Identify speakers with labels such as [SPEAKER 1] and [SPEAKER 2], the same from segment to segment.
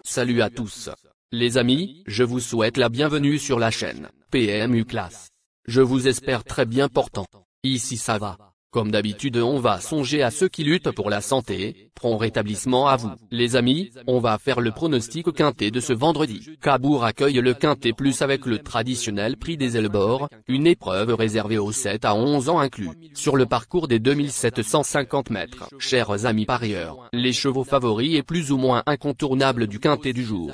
[SPEAKER 1] Salut à tous. Les amis, je vous souhaite la bienvenue sur la chaîne PMU Classe. Je vous espère très bien portant. Ici ça va. Comme d'habitude on va songer à ceux qui luttent pour la santé. Prompt rétablissement à vous. Les amis, on va faire le pronostic quintet de ce vendredi. Cabourg accueille le quintet plus avec le traditionnel prix des Elborg, une épreuve réservée aux 7 à 11 ans inclus, sur le parcours des 2750 mètres. Chers amis parieurs, les chevaux favoris et plus ou moins incontournables du quintet du jour.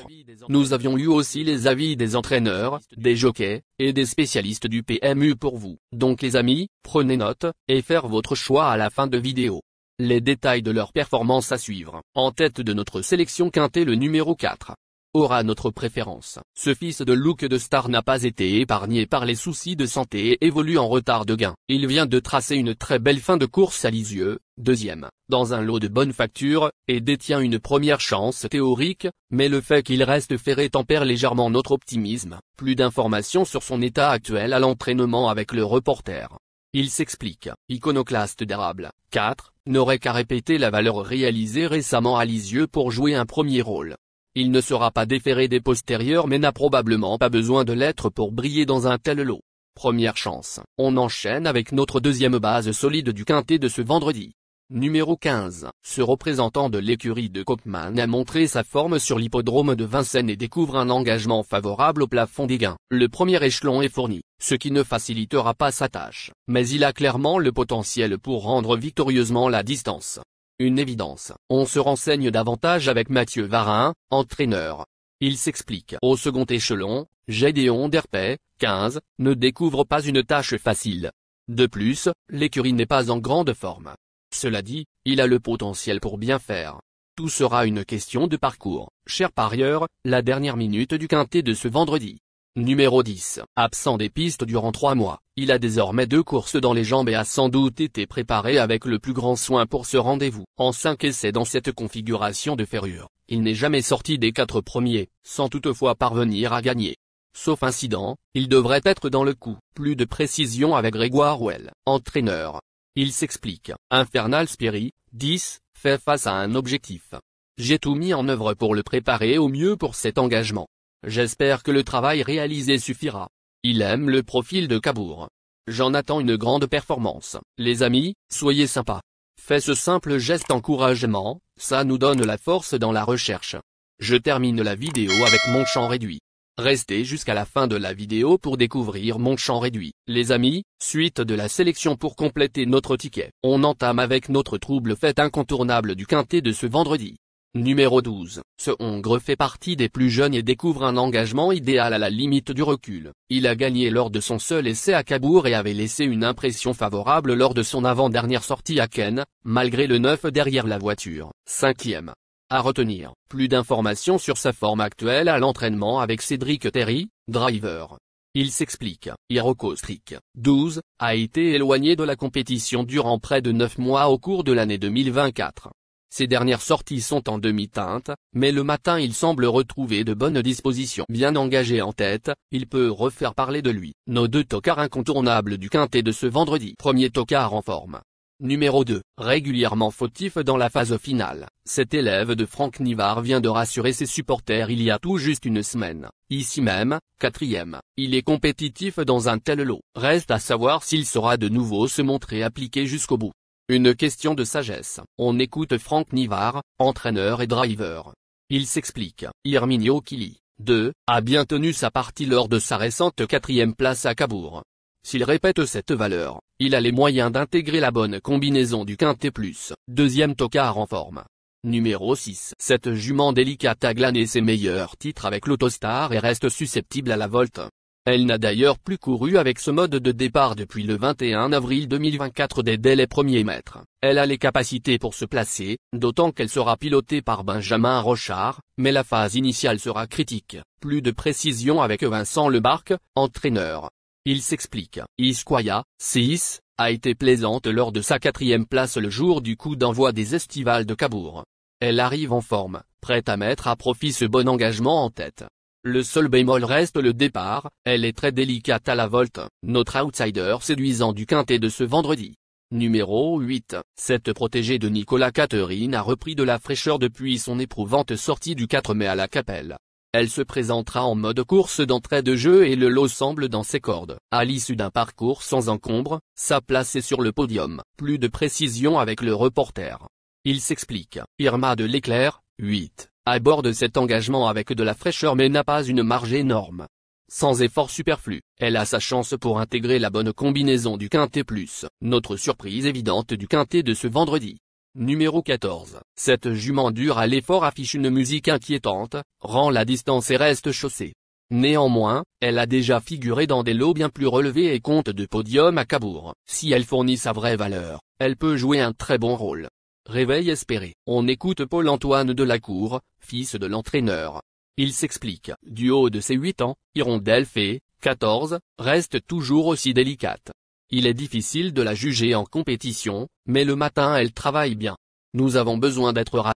[SPEAKER 1] Nous avions eu aussi les avis des entraîneurs, des jockeys, et des spécialistes du PMU pour vous. Donc les amis, prenez note, et faire votre choix à la fin de vidéo. Les détails de leur performance à suivre. En tête de notre sélection quintet le numéro 4. Aura notre préférence. Ce fils de Look de Star n'a pas été épargné par les soucis de santé et évolue en retard de gain. Il vient de tracer une très belle fin de course à Lisieux, deuxième, dans un lot de bonne facture, et détient une première chance théorique, mais le fait qu'il reste ferré tempère légèrement notre optimisme. Plus d'informations sur son état actuel à l'entraînement avec le reporter. Il s'explique. Iconoclaste d'érable, 4, n'aurait qu'à répéter la valeur réalisée récemment à Lisieux pour jouer un premier rôle. Il ne sera pas déféré des postérieurs mais n'a probablement pas besoin de l'être pour briller dans un tel lot. Première chance. On enchaîne avec notre deuxième base solide du quintet de ce vendredi. Numéro 15. Ce représentant de l'écurie de Kopman a montré sa forme sur l'hippodrome de Vincennes et découvre un engagement favorable au plafond des gains. Le premier échelon est fourni, ce qui ne facilitera pas sa tâche, mais il a clairement le potentiel pour rendre victorieusement la distance. Une évidence. On se renseigne davantage avec Mathieu Varin, entraîneur. Il s'explique. Au second échelon, Gédéon Derpet, 15, ne découvre pas une tâche facile. De plus, l'écurie n'est pas en grande forme. Cela dit, il a le potentiel pour bien faire. Tout sera une question de parcours. Chers parieurs, la dernière minute du quintet de ce vendredi. Numéro 10. Absent des pistes durant 3 mois, il a désormais 2 courses dans les jambes et a sans doute été préparé avec le plus grand soin pour ce rendez-vous. En 5 essais dans cette configuration de ferrure, il n'est jamais sorti des 4 premiers, sans toutefois parvenir à gagner. Sauf incident, il devrait être dans le coup. Plus de précision avec Grégoire Well, entraîneur. Il s'explique. Infernal Spirit, 10, fait face à un objectif. J'ai tout mis en œuvre pour le préparer au mieux pour cet engagement. J'espère que le travail réalisé suffira. Il aime le profil de Cabourg. J'en attends une grande performance. Les amis, soyez sympas. Fais ce simple geste encouragement, ça nous donne la force dans la recherche. Je termine la vidéo avec mon champ réduit. Restez jusqu'à la fin de la vidéo pour découvrir mon champ réduit. Les amis, suite de la sélection pour compléter notre ticket. On entame avec notre trouble fête incontournable du quintet de ce vendredi. Numéro 12. Ce Hongre fait partie des plus jeunes et découvre un engagement idéal à la limite du recul. Il a gagné lors de son seul essai à Cabourg et avait laissé une impression favorable lors de son avant-dernière sortie à Ken, malgré le 9 derrière la voiture. 5e. À retenir, plus d'informations sur sa forme actuelle à l'entraînement avec Cédric Terry, driver. Il s'explique. Hiroko Strick, 12, a été éloigné de la compétition durant près de 9 mois au cours de l'année 2024. Ses dernières sorties sont en demi-teinte, mais le matin il semble retrouver de bonnes dispositions. Bien engagé en tête, il peut refaire parler de lui. Nos 2 tocards incontournables du quintet de ce vendredi. Premier tocard en forme. Numéro 2. Régulièrement fautif dans la phase finale, cet élève de Franck Nivard vient de rassurer ses supporters il y a tout juste une semaine. Ici même, 4e, il est compétitif dans un tel lot. Reste à savoir s'il saura de nouveau se montrer appliqué jusqu'au bout. Une question de sagesse. On écoute Franck Nivard, entraîneur et driver. Il s'explique. Irminio Kili, 2, a bien tenu sa partie lors de sa récente 4e place à Cabourg. S'il répète cette valeur, il a les moyens d'intégrer la bonne combinaison du quintet plus. Deuxième tocard en forme. Numéro 6. Cette jument délicate a glané ses meilleurs titres avec l'Autostar et reste susceptible à la volte. Elle n'a d'ailleurs plus couru avec ce mode de départ depuis le 21 avril 2024 dès les premiers mètres. Elle a les capacités pour se placer, d'autant qu'elle sera pilotée par Benjamin Rochard, mais la phase initiale sera critique. Plus de précision avec Vincent Lebarque, entraîneur. Il s'explique. Isquia, 6, a été plaisante lors de sa 4e place le jour du coup d'envoi des Estivales de Cabourg. Elle arrive en forme, prête à mettre à profit ce bon engagement en tête. Le seul bémol reste le départ, elle est très délicate à la volte, notre outsider séduisant du quintet de ce vendredi. Numéro 8. Cette protégée de Nicolas Catherine a repris de la fraîcheur depuis son éprouvante sortie du 4 mai à la Capelle. Elle se présentera en mode course d'entrée de jeu et le lot semble dans ses cordes. À l'issue d'un parcours sans encombre, sa place est sur le podium. Plus de précision avec le reporter. Il s'explique. Irma de l'Éclair, 8, aborde cet engagement avec de la fraîcheur mais n'a pas une marge énorme. Sans effort superflu, elle a sa chance pour intégrer la bonne combinaison du quintet plus notre surprise évidente du quintet de ce vendredi. Numéro 14. Cette jument dure à l'effort affiche une musique inquiétante, rend la distance et reste chaussée. Néanmoins, elle a déjà figuré dans des lots bien plus relevés et compte de podium à Cabourg. Si elle fournit sa vraie valeur, elle peut jouer un très bon rôle. Réveil espéré. On écoute Paul-Antoine Delacour, fils de l'entraîneur. Il s'explique. Du haut de ses 8 ans, Hirondelle Fée, 14, reste toujours aussi délicate. Il est difficile de la juger en compétition, mais le matin elle travaille bien. Nous avons besoin d'être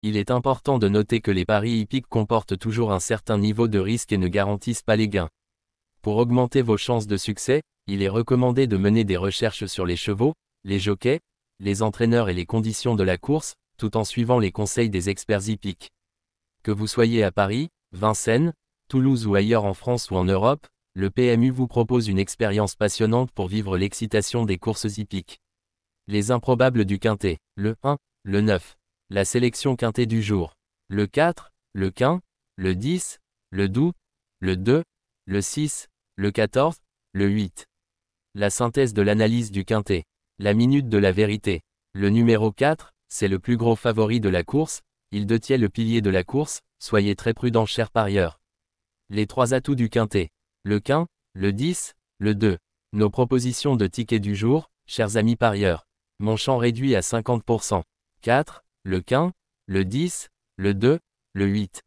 [SPEAKER 2] Il est important de noter que les paris hippiques comportent toujours un certain niveau de risque et ne garantissent pas les gains. Pour augmenter vos chances de succès, il est recommandé de mener des recherches sur les chevaux, les jockeys, les entraîneurs et les conditions de la course, tout en suivant les conseils des experts hippiques. Que vous soyez à Paris, Vincennes, Toulouse ou ailleurs en France ou en Europe, le PMU vous propose une expérience passionnante pour vivre l'excitation des courses hippiques. Les improbables du quintet, le 1, le 9, la sélection quintet du jour, le 4, le quin, le 10, le 12, le 2, le 6, le 14, le 8. La synthèse de l'analyse du quintet, la minute de la vérité. Le numéro 4, c'est le plus gros favori de la course, il détient le pilier de la course, soyez très prudents chers parieurs. Les 3 atouts du quintet, le quin, le 10, le 2. Nos propositions de tickets du jour, chers amis parieurs. Mon champ réduit à 50%. 4, le quin, le 10, le 2, le 8.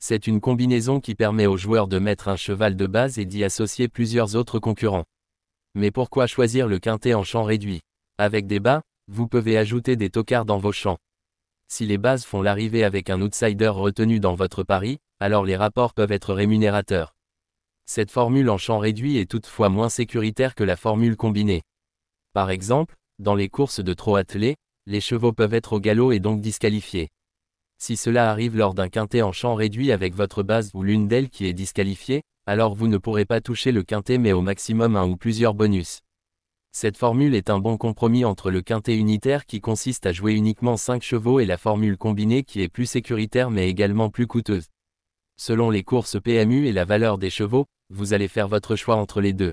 [SPEAKER 2] C'est une combinaison qui permet aux joueurs de mettre un cheval de base et d'y associer plusieurs autres concurrents. Mais pourquoi choisir le quintet en champ réduit? Avec des bas, vous pouvez ajouter des tocards dans vos champs. Si les bases font l'arrivée avec un outsider retenu dans votre pari, alors les rapports peuvent être rémunérateurs. Cette formule en champ réduit est toutefois moins sécuritaire que la formule combinée. Par exemple, dans les courses de trot attelé, les chevaux peuvent être au galop et donc disqualifiés. Si cela arrive lors d'un quintet en champ réduit avec votre base ou l'une d'elles qui est disqualifiée, alors vous ne pourrez pas toucher le quintet mais au maximum un ou plusieurs bonus. Cette formule est un bon compromis entre le quintet unitaire qui consiste à jouer uniquement 5 chevaux et la formule combinée qui est plus sécuritaire mais également plus coûteuse. Selon les courses PMU et la valeur des chevaux, vous allez faire votre choix entre les deux.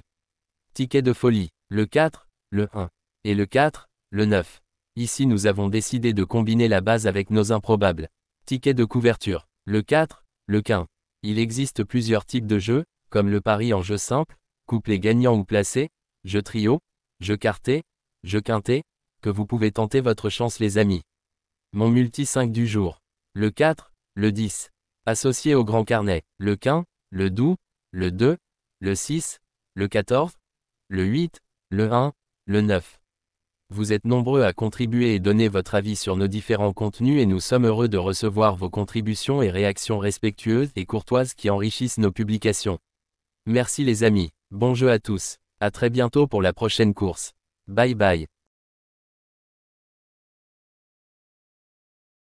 [SPEAKER 2] Ticket de folie, le 4, le 1, et le 4, le 9. Ici nous avons décidé de combiner la base avec nos improbables. Ticket de couverture, le 4, le quin. Il existe plusieurs types de jeux, comme le pari en jeu simple, couplet gagnant ou placé, jeu trio, jeu quartet, jeu quintet, que vous pouvez tenter votre chance les amis. Mon multi 5 du jour, le 4, le 10. Associé au grand carnet, le quin, le 12, le 2, le 6, le 14, le 8, le 1, le 9. Vous êtes nombreux à contribuer et donner votre avis sur nos différents contenus et nous sommes heureux de recevoir vos contributions et réactions respectueuses et courtoises qui enrichissent nos publications. Merci les amis, bon jeu à tous, à très bientôt pour la prochaine course. Bye bye.